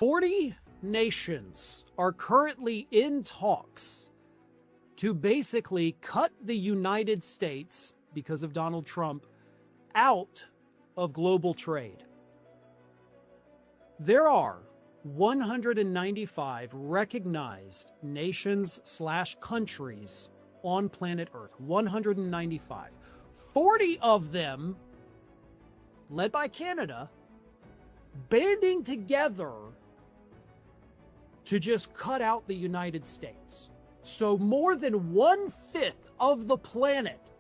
40 nations are currently in talks to basically cut the United States, because of Donald Trump, out of global trade. There are 195 recognized nations/countries on planet Earth. 195. 40 of them, led by Canada, banding together to just cut out the United States. So more than 1/5 of the planet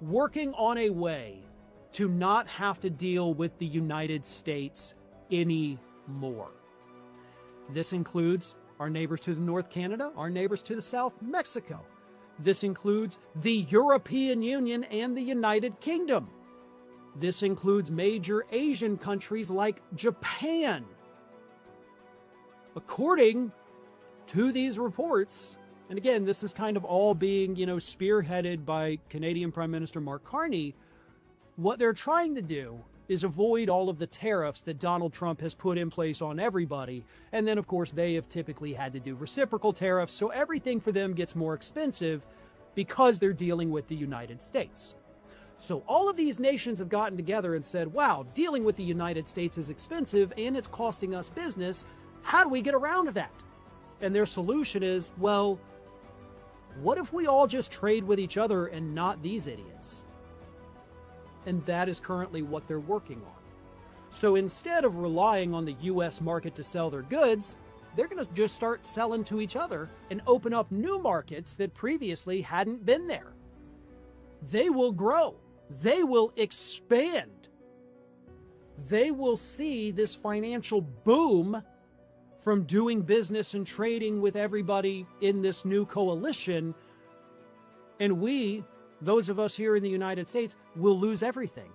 working on a way to not have to deal with the United States anymore. This includes our neighbors to the north, Canada, our neighbors to the south, Mexico. This includes the European Union and the United Kingdom. This includes major Asian countries like Japan. According to these reports, and again, this is kind of all being, spearheaded by Canadian Prime Minister Mark Carney, what they're trying to do is avoid all of the tariffs that Donald Trump has put in place on everybody. And then, of course, they have typically had to do reciprocal tariffs, so everything for them gets more expensive because they're dealing with the United States. So all of these nations have gotten together and said, wow, dealing with the United States is expensive and it's costing us business. How do we get around that? And their solution is, well, what if we all just trade with each other and not these idiots? And that is currently what they're working on. So instead of relying on the US market to sell their goods, they're going to just start selling to each other and open up new markets that previously hadn't been there. They will grow. They will expand. They will see this financial boom from doing business and trading with everybody in this new coalition. And we, those of us here in the United States, will lose everything.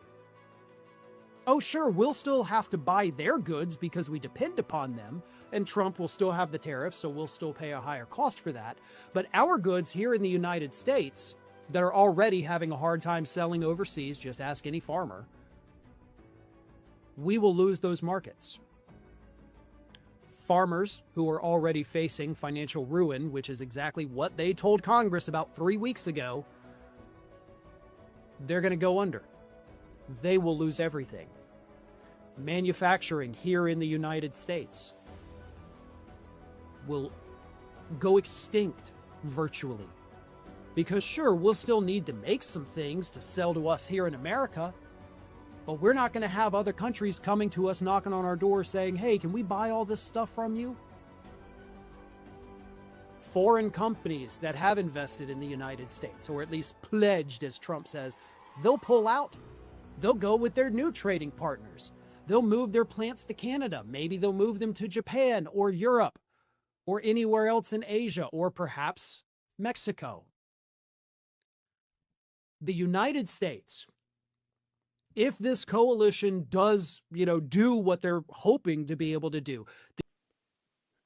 Oh, sure, we'll still have to buy their goods because we depend upon them, and Trump will still have the tariffs, so we'll still pay a higher cost for that. But our goods here in the United States that are already having a hard time selling overseas, just ask any farmer, we will lose those markets. Farmers who are already facing financial ruin, which is exactly what they told Congress about 3 weeks ago, they're going to go under. They will lose everything. Manufacturing here in the United States will go extinct virtually. Because sure, we'll still need to make some things to sell to us here in America, but we're not going to have other countries coming to us knocking on our door saying, hey, can we buy all this stuff from you? Foreign companies that have invested in the United States, or at least pledged, as Trump says, they'll pull out. They'll go with their new trading partners. They'll move their plants to Canada. Maybe they'll move them to Japan or Europe or anywhere else in Asia or perhaps Mexico. The United States, if this coalition does, do what they're hoping to be able to do.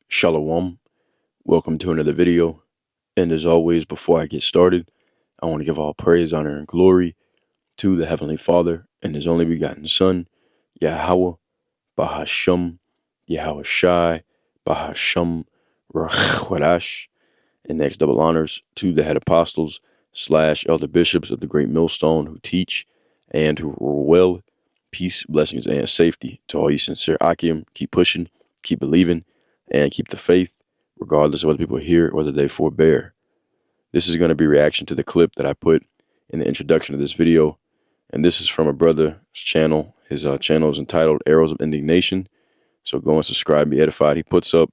Shalom. Welcome to another video. And as always, before I get started, I want to give all praise, honor, and glory to the Heavenly Father and His only begotten Son, Yahweh, Bahasham, Yahweh Shai, Bahasham, Rachwadash, and next double honors to the head apostles / elder bishops of the Great Millstone who teach and who rule well. Peace, blessings, and safety to all you sincere Akim. Keep pushing, keep believing, and keep the faith, regardless of whether people hear it or whether they forbear. This is going to be a reaction to the clip that I put in the introduction of this video. And this is from a brother's channel. His channel is entitled Arrows of Indignation. So go and subscribe, be edified. He puts up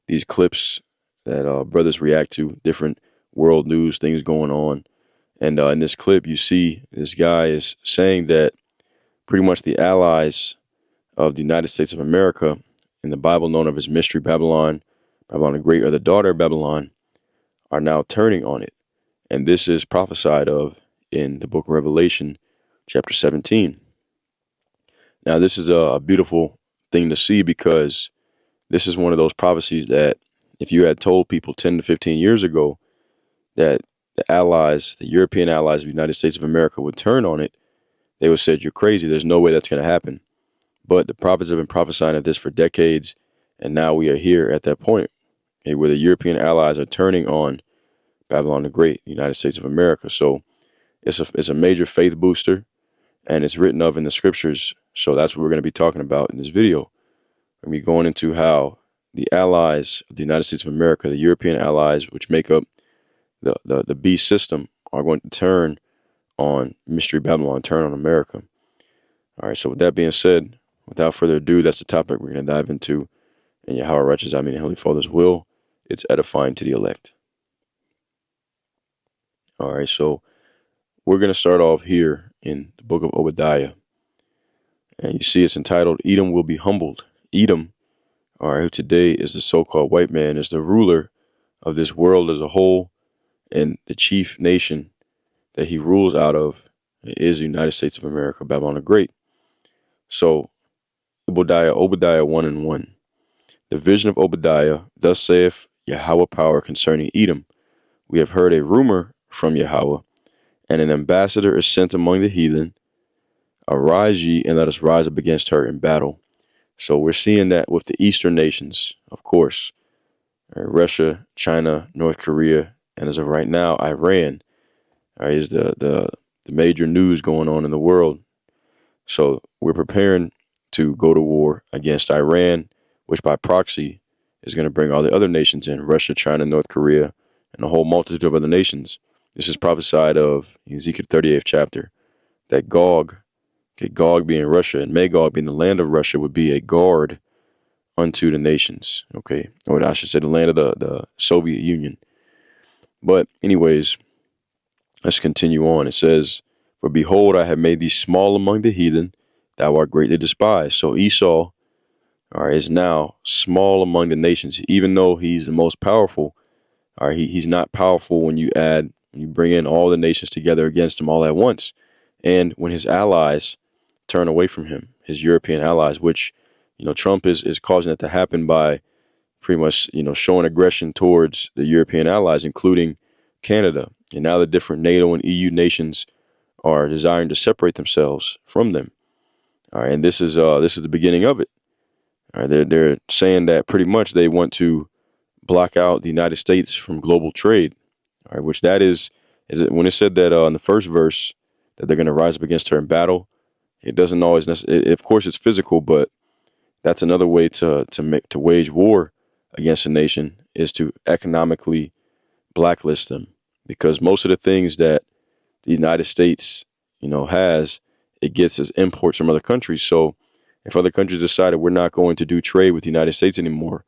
these clips that brothers react to, different world news, things going on. And in this clip, you see this guy is saying that pretty much the allies of the United States of America in the Bible, known of as Mystery Babylon, Babylon the Great, or the daughter of Babylon, are now turning on it. And this is prophesied of in the book of Revelation, chapter 17. Now, this is a beautiful thing to see because this is one of those prophecies that if you had told people 10 to 15 years ago that the allies, the European allies of the United States of America would turn on it, they would have said, you're crazy. There's no way that's going to happen. But the prophets have been prophesying of this for decades, And now we are here at that point, okay, where the European allies are turning on Babylon the Great, the United States of America. So it's a major faith booster, and it's written of in the scriptures. So that's what we're going to be talking about in this video. We're going to be going into how the allies of the United States of America, the European allies, which make up the beast system, are going to turn on Mystery Babylon, turn on America. All right, so with that being said, without further ado, that's the topic we're going to dive into. And Yahweh Righteous, I mean, Heavenly Father's will, it's edifying to the elect. All right, so we're going to start off here in the book of Obadiah. And you see it's entitled, Edom Will Be Humbled. Edom, all right, who today is the so-called white man, is the ruler of this world as a whole, and the chief nation that he rules out of is the United States of America, Babylon the Great. So, Obadiah 1:1. The vision of Obadiah, thus saith Yahweh power concerning Edom. We have heard a rumor from Yahweh, and an ambassador is sent among the heathen. Arise ye, and let us rise up against her in battle. So we're seeing that with the eastern nations, of course, Russia, China, North Korea, and as of right now, Iran, is the major news going on in the world. So we're preparing to go to war against Iran, which by proxy is going to bring all the other nations in, Russia, China, North Korea, and a whole multitude of other nations. This is prophesied of in Ezekiel 38th chapter, that Gog, okay, Gog being Russia, and Magog being the land of Russia, would be a guard unto the nations, okay? Or I should say the land of the Soviet Union. But anyways, let's continue on. It says, for behold, I have made thee small among the heathen, thou art greatly despised. So Esau, all right, is now small among the nations, even though he's the most powerful. All right, he's not powerful when you bring in all the nations together against him all at once. And when his allies turn away from him, his European allies, which, Trump is causing that to happen by pretty much, showing aggression towards the European allies, including Canada. And now the different NATO and EU nations are desiring to separate themselves from them. All right, and this is the beginning of it. All right, they're saying that pretty much they want to block out the United States from global trade. All right, which that is it, when it said that in the first verse that they're going to rise up against her in battle. It doesn't always necessarily. Of course, it's physical, but that's another way to wage war against a nation, is to economically blacklist them, because most of the things that the United States, has, it gets as imports from other countries. So if other countries decided we're not going to do trade with the United States anymore,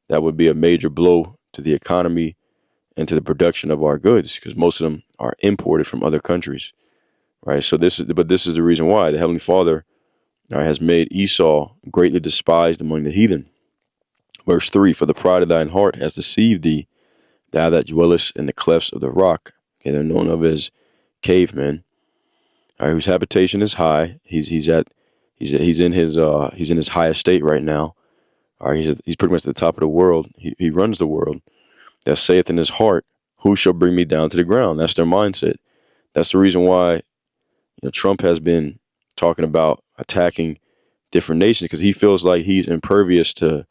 that would be a major blow to the economy and to the production of our goods, because most of them are imported from other countries, right? So this is the reason why the Heavenly Father has made Esau greatly despised among the heathen. Verse 3, for the pride of thine heart has deceived thee, thou that dwellest in the clefts of the rock. Okay, they're known of as cavemen, whose habitation is high. He's in his highest state right now. He's pretty much at the top of the world. He runs the world. That saith in his heart, who shall bring me down to the ground? That's their mindset. That's the reason why Trump has been talking about attacking different nations, because he feels like he's impervious to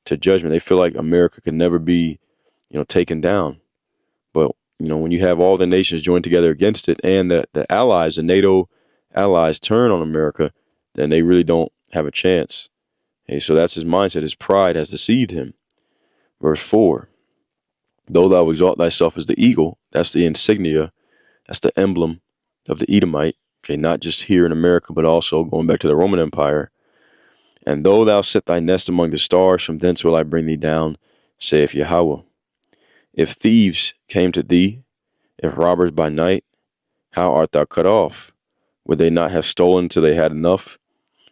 judgment. They feel like America can never be taken down. But when you have all the nations joined together against it, and the allies, the NATO allies, turn on America, then they really don't have a chance. Okay, so that's his mindset. His pride has deceived him. Verse 4, though thou exalt thyself as the eagle, that's the insignia, that's the emblem of the Edomite, okay, not just here in America, but also going back to the Roman Empire. And though thou set thy nest among the stars, from thence will I bring thee down, saith Yahweh. If thieves came to thee, if robbers by night, how art thou cut off? Would they not have stolen till they had enough?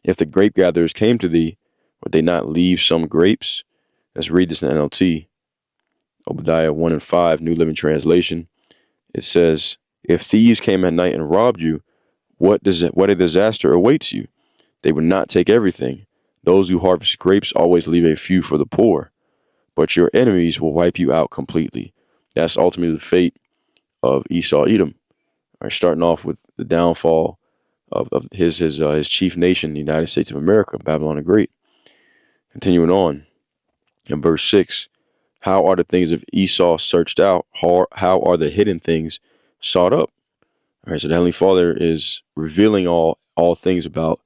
If the grape gatherers came to thee, would they not leave some grapes? Let's read this in NLT. Obadiah 1:5, New Living Translation. It says, if thieves came at night and robbed you, what a disaster awaits you. They would not take everything. Those who harvest grapes always leave a few for the poor, but your enemies will wipe you out completely. That's ultimately the fate of Esau Edom. All right, starting off with the downfall of his chief nation, the United States of America, Babylon the Great. Continuing on, In verse 6, how are the things of Esau searched out? How are the hidden things sought up? All right, so the Heavenly Father is revealing all things about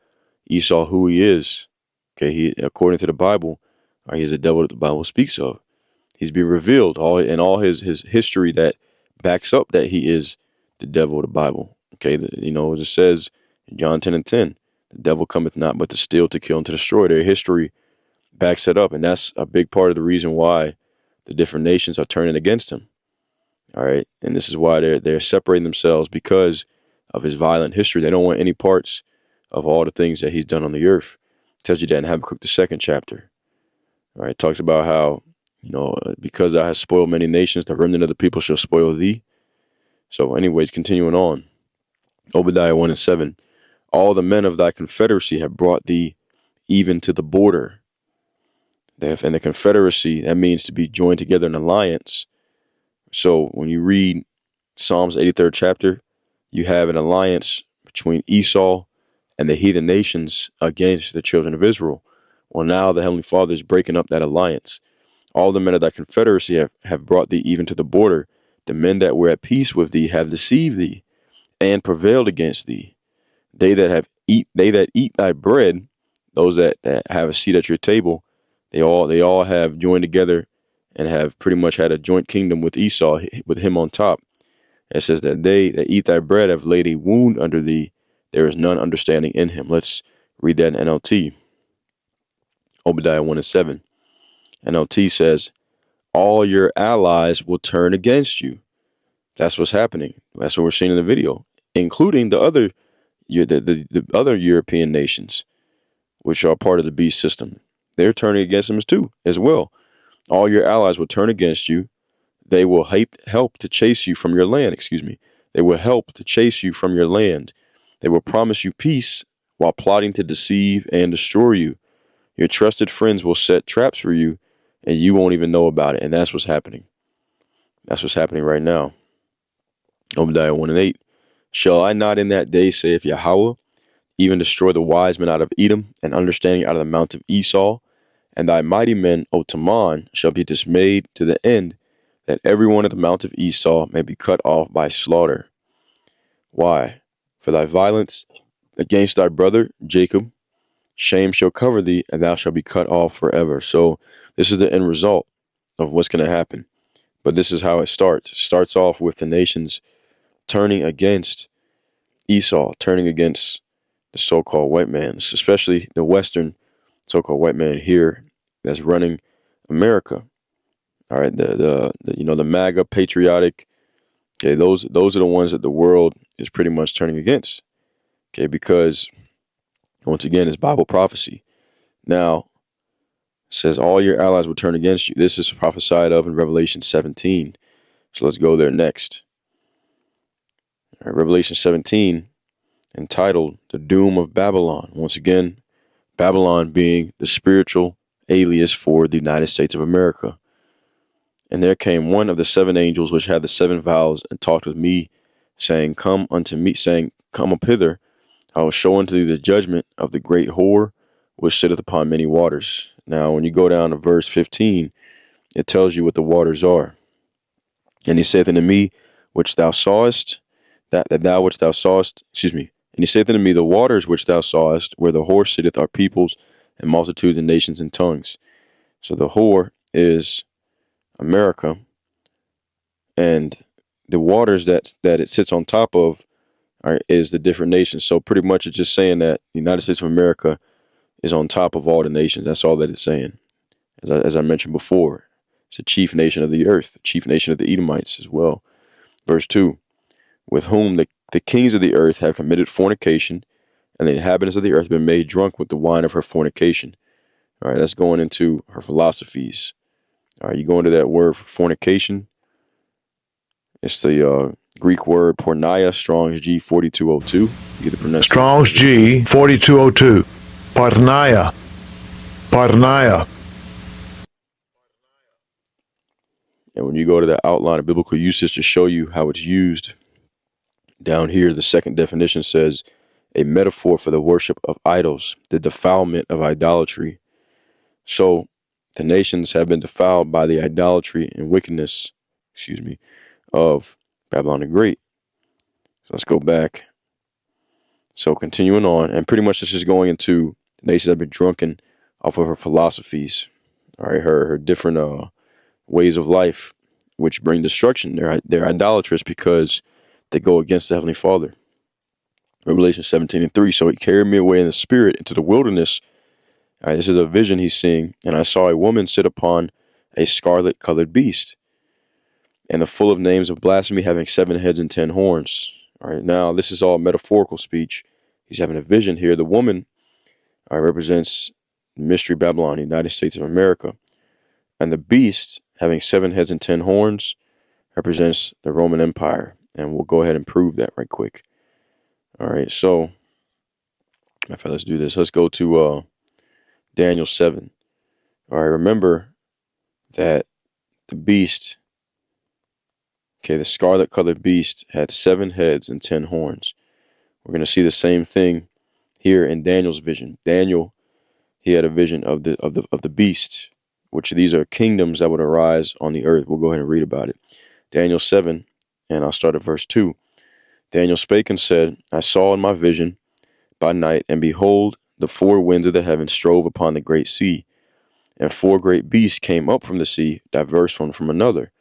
Esau, who he is. Okay, he, according to the Bible, he is the devil that the Bible speaks of. He's being revealed all his history that backs up that he is the devil of the Bible. Okay, as it says in John 10:10, the devil cometh not but to steal, to kill, and to destroy. Their history backs it up, and that's a big part of the reason why the different nations are turning against him. All right, and this is why they're separating themselves, because of his violent history. They don't want any parts of all the things that he's done on the earth. It tells you that in Habakkuk, the 2nd chapter. All right, it talks about how, because thou hast spoiled many nations, the remnant of the people shall spoil thee. So anyways, continuing on, Obadiah 1:7, all the men of thy confederacy have brought thee even to the border. And the confederacy, that means to be joined together in alliance. So when you read Psalms 83rd chapter, you have an alliance between Esau and the heathen nations against the children of Israel. Well, now the Heavenly Father is breaking up that alliance. All the men of thy confederacy have brought thee even to the border. The men that were at peace with thee have deceived thee and prevailed against thee. They that eat thy bread, those that have a seat at your table, they all have joined together and have pretty much had a joint kingdom with Esau, with him on top. It says that they that eat thy bread have laid a wound under thee. There is none understanding in him. Let's read that in NLT. Obadiah 1:7. NLT says, all your allies will turn against you. That's what's happening. That's what we're seeing in the video, including the other European nations, which are part of the beast system. They're turning against him too, as well. All your allies will turn against you. They will help to chase you from your land. They will help to chase you from your land. They will promise you peace while plotting to deceive and destroy you. Your trusted friends will set traps for you, and you won't even know about it. And that's what's happening. That's what's happening right now. Obadiah 1:8. Shall I not in that day, saith Yahweh, even destroy the wise men out of Edom, and understanding out of the mount of Esau? And thy mighty men, O Teman, shall be dismayed to the end, that every one of the mount of Esau may be cut off by slaughter. Why? For thy violence against thy brother Jacob, shame shall cover thee, and thou shalt be cut off forever. So this is the end result of what's going to happen. But this is how it starts. It starts off with the nations turning against Esau, turning against the so-called white man, especially the Western so-called white man here that's running America. All right, the MAGA patriotic. Okay, those are the ones that the world is pretty much turning against. Okay, because once again, it's Bible prophecy. Now, it says all your allies will turn against you. This is prophesied of in Revelation 17. So let's go there next. All right, Revelation 17, entitled "The Doom of Babylon." Once again, Babylon being the spiritual alias for the United States of America. And there came one of the 7 angels which had the 7 vials, and talked with me, saying, Come up hither, I will show unto thee the judgment of the great whore, which sitteth upon many waters. Now, when you go down to verse 15, it tells you what the waters are. And he saith unto me, which thou sawest, and he saith unto me, the waters which thou sawest, where the whore sitteth, are peoples and multitudes and nations and tongues. So the whore is America, and the waters that it sits on top of is the different nations. So pretty much it's just saying that the United States of America is on top of all the nations. That's all that it's saying. As I mentioned before, it's the chief nation of the earth, the chief nation of the Edomites as well. Verse 2, with whom the kings of the earth have committed fornication, and the inhabitants of the earth have been made drunk with the wine of her fornication. All right, that's going into her philosophies. All right, you go into that word for fornication. It's the Greek word porneia, Strong's G 4202. You get the pronunciation. Strong's G 4202. Porneia. Porneia. And when you go to the outline of biblical usage to show you how it's used, down here, the second definition says, a metaphor for the worship of idols, the defilement of idolatry. So the nations have been defiled by the idolatry and wickedness, of Babylon the Great. So let's go back. So continuing on, and pretty much this is going into the nations have been drunken off of her philosophies, all right, her different ways of life, which bring destruction. They're idolatrous because they go against the Heavenly Father. Revelation 17:3. So he carried me away in the spirit into the wilderness. All right, this is a vision he's seeing, and I saw a woman sit upon a scarlet-colored beast, and the full of names of blasphemy, having 7 heads and 10 horns. All right, now this is all metaphorical speech. He's having a vision here. The woman represents Mystery Babylon, United States of America. And the beast, having 7 heads and 10 horns, represents the Roman Empire. And we'll go ahead and prove that right quick. All right, so let's do this. Let's go to Daniel 7. All right, remember that the beast, the scarlet-colored beast, had 7 heads and 10 horns. We're going to see the same thing here in Daniel's vision. Daniel, he had a vision of the beast, which these are kingdoms that would arise on the earth. We'll go ahead and read about it. Daniel 7, and I'll start at verse 2. Daniel spake and said, I saw in my vision by night, and behold, the 4 winds of the heaven strove upon the great sea, and 4 great beasts came up from the sea, diverse one from another.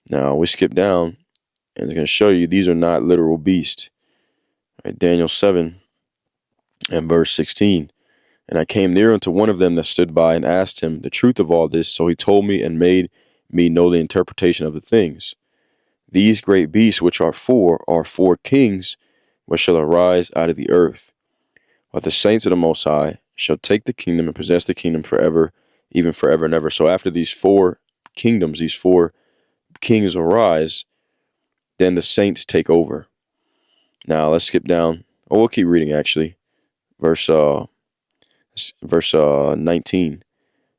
Now we skip down, and it's going to show you these are not literal beasts. Right, Daniel 7 and verse 16. And I came near unto one of them that stood by, and asked him the truth of all this. So he told me and made me know the interpretation of the things. These great beasts, which are 4 kings, which shall arise out of the earth. But the saints of the Most High shall take the kingdom and possess the kingdom forever, even forever and ever. So after these 4 kingdoms, these 4 kings arise, then the saints take over. Now let's skip down. Oh, we'll keep reading actually. Verse 19.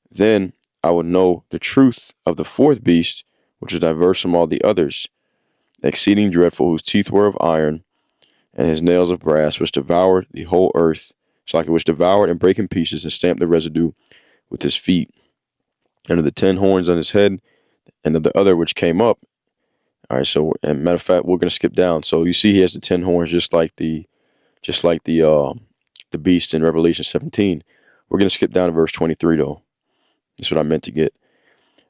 Then I would know the truth of the 4th beast, which is diverse from all the others, exceeding dreadful, whose teeth were of iron, and his nails of brass, which devoured the whole earth. It's like it was devoured and brake in pieces, and stamped the residue with his feet. And of the 10 horns on his head, and of the other which came up. All right, so, and matter of fact, we're going to skip down. So you see he has the 10 horns just like the beast in Revelation 17. We're going to skip down to verse 23 though. That's what I meant to get.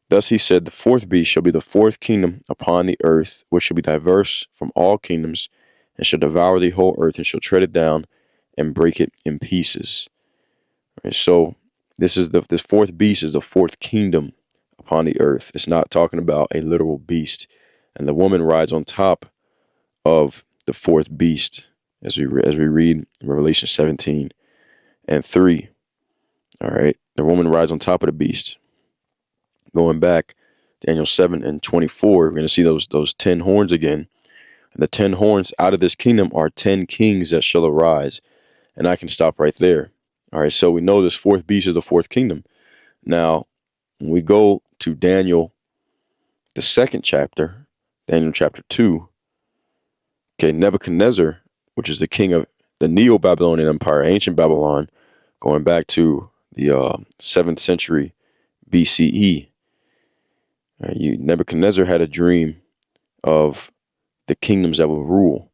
Thus he said, the 4th beast shall be the 4th kingdom upon the earth, which shall be diverse from all kingdoms, and shall devour the whole earth, and shall tread it down and break it in pieces. All right, so this 4th beast is the 4th kingdom upon the earth. It's not talking about a literal beast. And the woman rides on top of the 4th beast, as we read in Revelation 17 and 3. All right, the woman rides on top of the beast. Going back, Daniel 7 and 24, we're going to see those 10 horns again. And the 10 horns out of this kingdom are 10 kings that shall arise. And I can stop right there. All right, so we know this 4th beast is the 4th kingdom. Now, when we go to Daniel, the 2nd chapter, Daniel chapter 2, Nebuchadnezzar, which is the king of the Neo-Babylonian Empire, ancient Babylon, going back to the 7th century BCE. Nebuchadnezzar had a dream of the kingdoms that will rule.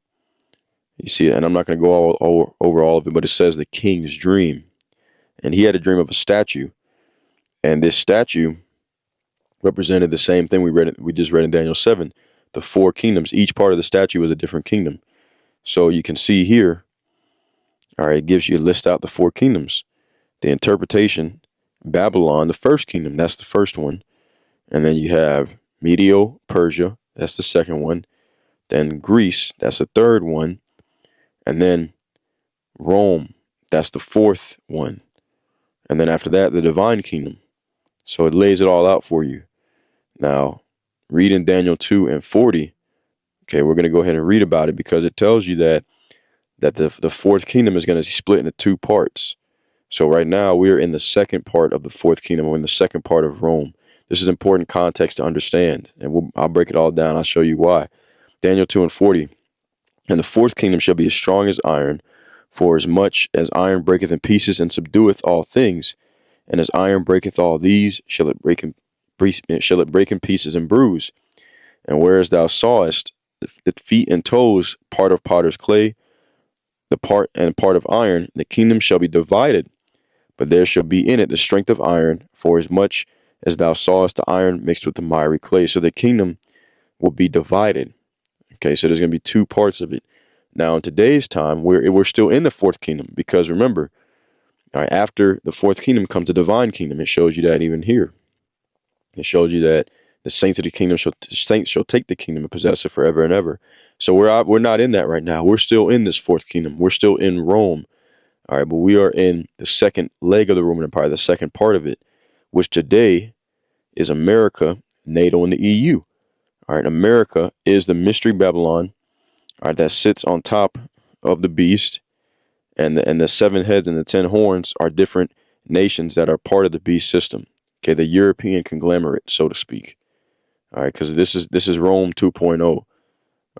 You see, and I'm not going to go over all of it, but it says the king's dream. And he had a dream of a statue. And this statue represented the same thing we just read in Daniel 7. The 4 kingdoms, each part of the statue was a different kingdom. So you can see here, all right, it gives you a list out the 4 kingdoms. The interpretation, Babylon, the 1st kingdom, that's the 1st one. And then you have Medio, Persia, that's the 2nd one. Then Greece, that's the 3rd one. And then Rome, that's the 4th one. And then after that, the divine kingdom. So it lays it all out for you. Now, reading Daniel 2 and 40, we're going to go ahead and read about it because it tells you that the 4th kingdom is going to be split into 2 parts. So right now, we're in the 2nd part of the 4th kingdom. We're in the 2nd part of Rome. This is important context to understand, and I'll break it all down. I'll show you why. Daniel 2 and 40, and the 4th kingdom shall be as strong as iron, for as much as iron breaketh in pieces and subdueth all things, And as iron breaketh all these, shall it break in pieces and bruise. And whereas thou sawest the feet and toes part of potter's clay, the part of iron, the kingdom shall be divided, but there shall be in it the strength of iron, for as much as thou sawest the iron mixed with the miry clay. So the kingdom will be divided. Okay, so there's going to be two parts of it. Now, in today's time, we're still in the fourth kingdom, because remember, all right, after the fourth kingdom comes the divine kingdom. It shows you that even here. It shows you that the saints of the kingdom shall take the kingdom and possess it forever and ever. So we're not in that right now. We're still in this fourth kingdom. We're still in Rome. All right, but we are in the second leg of the Roman Empire, the second part of it, which today is America, NATO, and the EU. All right, America is the mystery Babylon, all right, that sits on top of the beast, and the 7 heads and the 10 horns are different nations that are part of the beast system. Okay, the European conglomerate, so to speak. All right, because this is Rome 2.0. All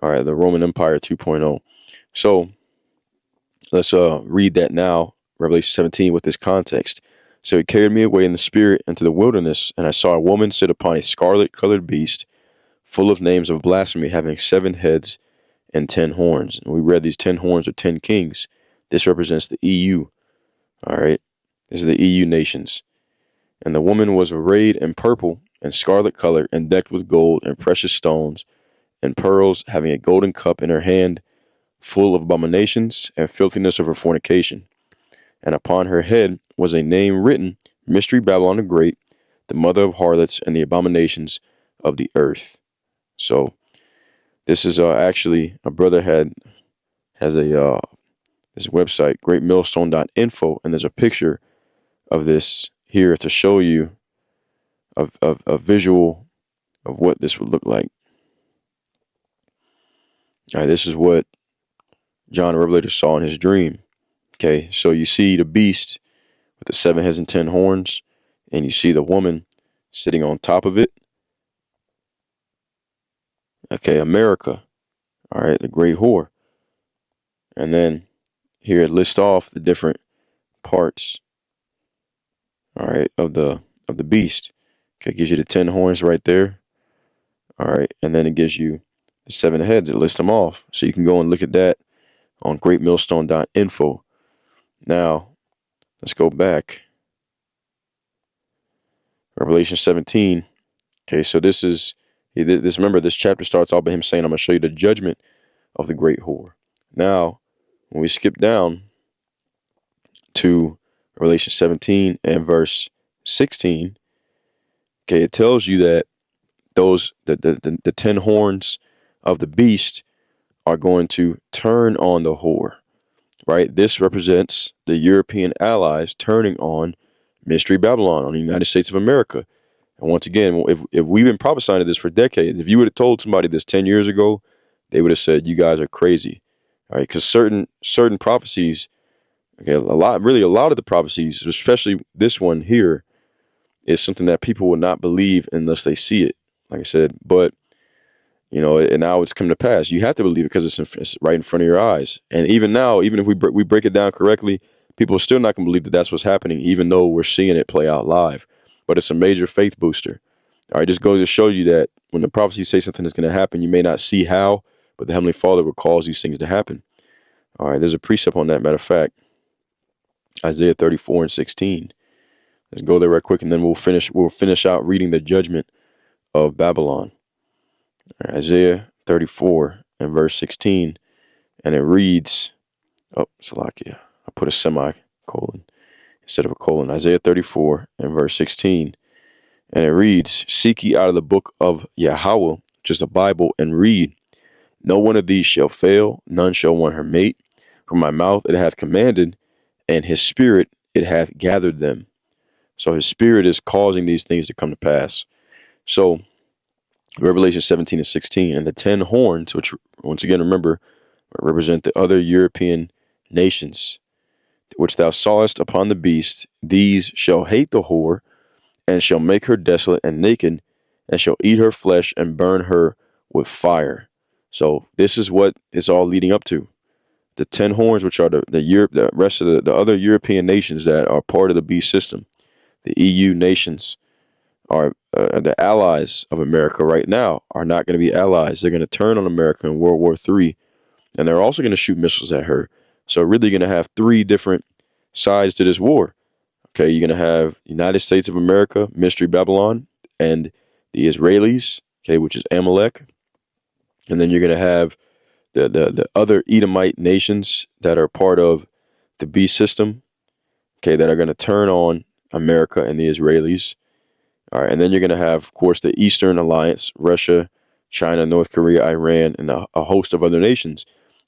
right, the Roman Empire 2.0. So let's read that now, Revelation 17, with this context. So he carried me away in the spirit into the wilderness, and I saw a woman sit upon a scarlet-colored beast, full of names of blasphemy, having 7 heads and 10 horns. And we read these 10 horns are 10 kings. This represents the EU. All right, this is the EU nations. And the woman was arrayed in purple and scarlet color, and decked with gold and precious stones and pearls, having a golden cup in her hand, full of abominations and filthiness of her fornication. And upon her head was a name written, Mystery Babylon the Great, the mother of harlots and the abominations of the earth. So this is actually, a brother has a this website, greatmillstone.info, and there's a picture of this here to show you a visual of what this would look like. All right, this is what John the Revelator saw in his dream. Okay, so you see the beast with the 7 heads and 10 horns, and you see the woman sitting on top of it. Okay, America. All right, the great whore. And then here it lists off the different parts, all right, of the beast. Okay, it gives you the 10 horns right there. All right, and then it gives you the 7 heads. It lists them off. So you can go and look at that on greatmillstone.info. Now, let's go back. Revelation 17. Okay, so remember, this chapter starts off by him saying, I'm going to show you the judgment of the great whore. Now, when we skip down to Revelation 17 and verse 16, okay, it tells you that the 10 horns of the beast are going to turn on the whore, right? This represents the European allies turning on Mystery Babylon, on the United States of America. And once again, if we've been prophesying this for decades, if you would have told somebody this 10 years ago, they would have said, you guys are crazy. All right, because certain prophecies, okay, a lot of the prophecies, especially this one here, is something that people will not believe unless they see it. Like I said, but and now it's come to pass. You have to believe it because it's right in front of your eyes. And even now, even if we break it down correctly, people are still not going to believe that that's what's happening, even though we're seeing it play out live. But it's a major faith booster. All right, just goes to show you that when the prophecies say something is going to happen, you may not see how, but the Heavenly Father will cause these things to happen. All right, there's a precept on that. Matter of fact, Isaiah 34 and 16. Let's go there right quick, and then we'll finish out reading the judgment of Babylon. All right, Isaiah 34 and verse 16, and it reads, Salakia, I put a semicolon instead of a colon. Isaiah 34 and verse 16, and it reads, seek ye out of the book of Yahweh, which is the Bible, and read. No one of these shall fail, none shall want her mate. From my mouth it hath commanded, and his spirit it hath gathered them. So his spirit is causing these things to come to pass. So Revelation 17 and 16, and the 10 horns, which once again, remember, represent the other European nations, which thou sawest upon the beast, these shall hate the whore, and shall make her desolate and naked, and shall eat her flesh and burn her with fire. So this is what it's all leading up to. The 10 horns, which are the rest of the other European nations that are part of the beast system. The EU nations are the allies of America right now are not going to be allies. They're going to turn on America in World War III, and they're also going to shoot missiles at her. So really going to have three different sides to this war. Okay, you're going to have United States of America, Mystery Babylon, and the Israelis, okay, which is Amalek. And then you're going to have the other Edomite nations that are part of the beast system, okay, that are going to turn on America and the Israelis. All right, and then you're going to have, of course, the Eastern Alliance, Russia, China, North Korea, Iran, and a host of other nations.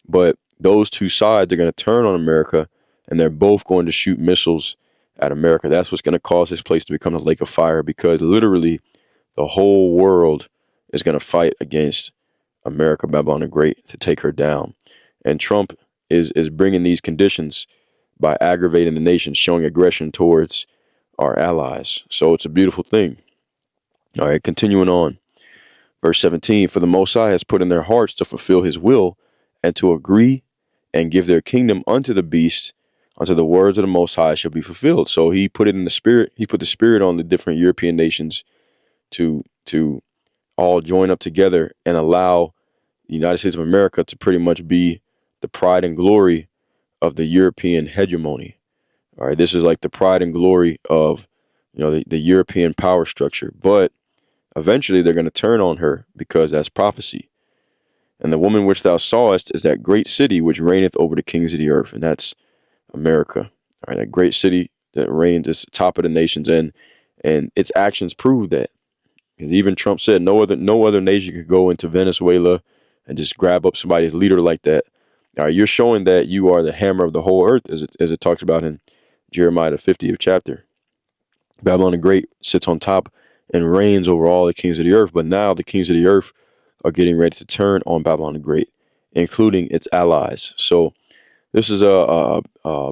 But those two sides are going to turn on America, and they're both going to shoot missiles at America. That's what's going to cause this place to become a lake of fire, because literally the whole world is going to fight against America, Babylon the Great, to take her down. And Trump is bringing these conditions by aggravating the nation, showing aggression towards our allies. So it's a beautiful thing. All right, continuing on. Verse 17, for the Most High has put in their hearts to fulfill his will and to agree and give their kingdom unto the beast, unto the words of the Most High shall be fulfilled. So he put it in the spirit. He put the spirit on the different European nations to all join up together and allow the United States of America to pretty much be the pride and glory of the European hegemony. All right, this is like the pride and glory of, the European power structure. But eventually they're going to turn on her, because that's prophecy. And the woman which thou sawest is that great city which reigneth over the kings of the earth, and that's America. All right, that great city that reigns is the top of the nations, and its actions prove that. Because even Trump said no other nation could go into Venezuela and just grab up somebody's leader like that. All right, you're showing that you are the hammer of the whole earth, as it talks about in Jeremiah the 50th chapter. Babylon the Great sits on top and reigns over all the kings of the earth. But now the kings of the earth are getting ready to turn on Babylon the Great, including its allies. So this is a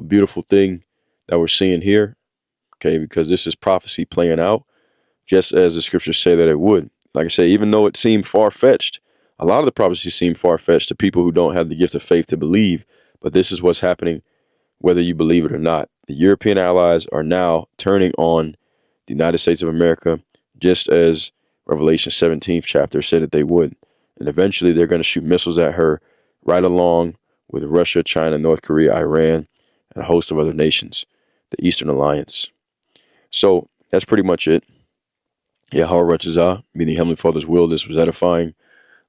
beautiful thing that we're seeing here, okay, because this is prophecy playing out just as the scriptures say that it would. Like I say, even though it seemed far-fetched, a lot of the prophecies seem far-fetched to people who don't have the gift of faith to believe, but this is what's happening whether you believe it or not. The European allies are now turning on the United States of America, just as Revelation 17th chapter said that they would. And eventually they're going to shoot missiles at her right along with Russia, China, North Korea, Iran, and a host of other nations, the Eastern Alliance. So that's pretty much it. Yahweh Ratchazah, meaning Heavenly Father's will, this was edifying.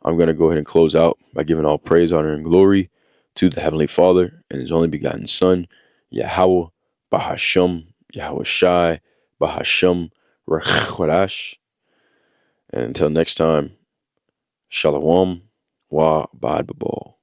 I'm going to go ahead and close out by giving all praise, honor, and glory to the Heavenly Father and his only begotten Son, Yahweh, Bahasham, Yahweh Shai, Bahasham, Rachwadash. And until next time, Shalom, Wa Bad Babal.